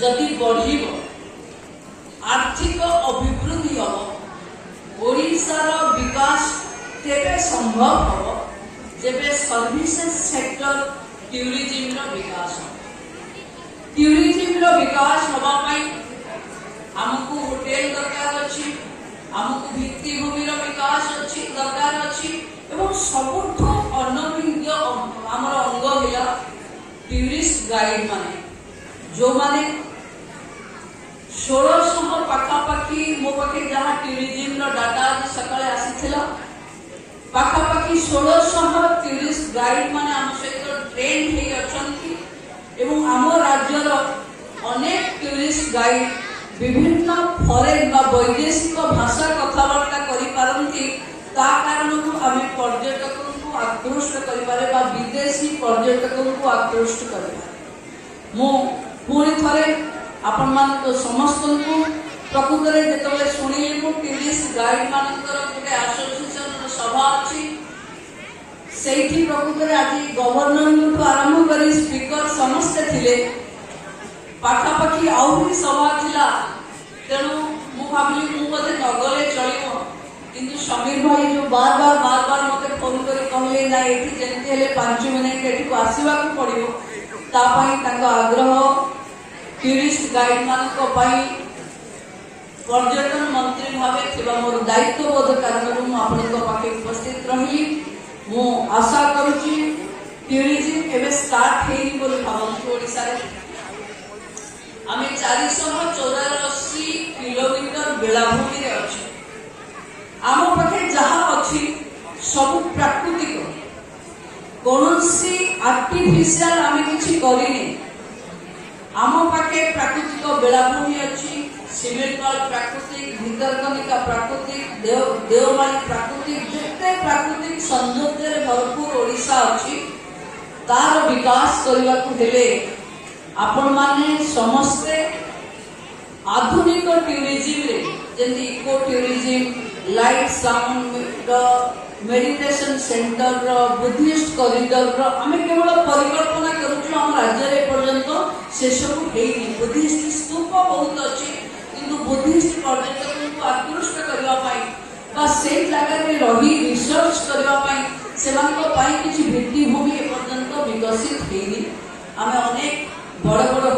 जदि बढ़िब आर्थिक अभिवृद्धि हम ओडिशार विकास तेबे संभव हम जेबे सर्विसेज सेक्टर टूरिज्म विकास हम। टूरिज्म विकास हवाई आमको होटेल दरकार अच्छी, आमको भित्तिभूमि विकास अच्छी दरकार अच्छी एवं सबुठु अनभिज्ञ आमर अंग है टूरिस्ट गाइड माने जो माने 1600 पाखापाखि मो पाखे जहाँ टूरिज्म डाटा सकाळे आसीथिला पाखापाखि 1600 टूरिस्ट गाइड माने आम सहित ट्रेन हे अछंती एवं आम राज्यर अनेक टूरिस्ट गाइड विभिन्न फरेन बा वैदेशिक भाषा कथबार्ता करि पारंती ता कारण को आमे पर्यटकों को आकृष्ट करिबारे बा विदेशी पर्यटकों को आकृष्ट करिबारे मो पुणी थरे आपण मान तो समस्त को प्रकृत रे जेतबे सुनिले मो टूरिस्ट गाइड मानकर गोटे एसोसिएशन सभा अछि सेठी प्रकृत रे आज गवर्नर को आरंभ करी स्पीकर समस्त थिले पाखापाखि आउरी सभा थिला तेणु मु भाबली मु बोधे नगले चलिबो किंतु समीर भाई जो बार बार मते फोन करी कहले ना एठी जेंति हेले 5 मिनिट एठी को आसीबा को पड़िबो ता पई ताको आग्रह टूरिस्ट गाइड मानको पई पर्यटन मंत्री भावे थिबा मोर दायित्व बोध कारण मु आपनको पाखे उपस्थित रही मु आशा करूची टूरिज्म एबे स्टार्ट हेई बोली भाबंतु ओडिसा रे आमे 484 किलोमीटर बेलाभूमि रे अछि आम पाखे जहाँ अच्छी सब प्राकृतिक कौनसी आर्टिफिशियल आम किसी करिनी आम पाखे प्राकृतिक बेलाभूमि अच्छी सिमेंटवाल प्राकृतिक भितरकनिका प्राकृतिक देवमाली प्राकृतिक जिते प्राकृतिक सौंदर्य भरपूर ओडिशा अच्छी तार विकास करने को हेले आपण माने समस्ते आधुनिक टूरिज्म रे जेंति eco tourism light sound meditation centre Buddhist corridor आमे केवल परिकल्पना करूछु हम राज्य रे पर्यंत से सब हेई बुद्धिस्ट स्तूप बहुत अछि किंतु बुद्धिस्ट पर्यटकों को आकृष्ट करबा पाई बा से जगह रे रही रिसर्च करबा पाई सेमानको पाई किछि भित्तिभूमि पर्यंत विकसित हेई आमे अनेक बड़ बड़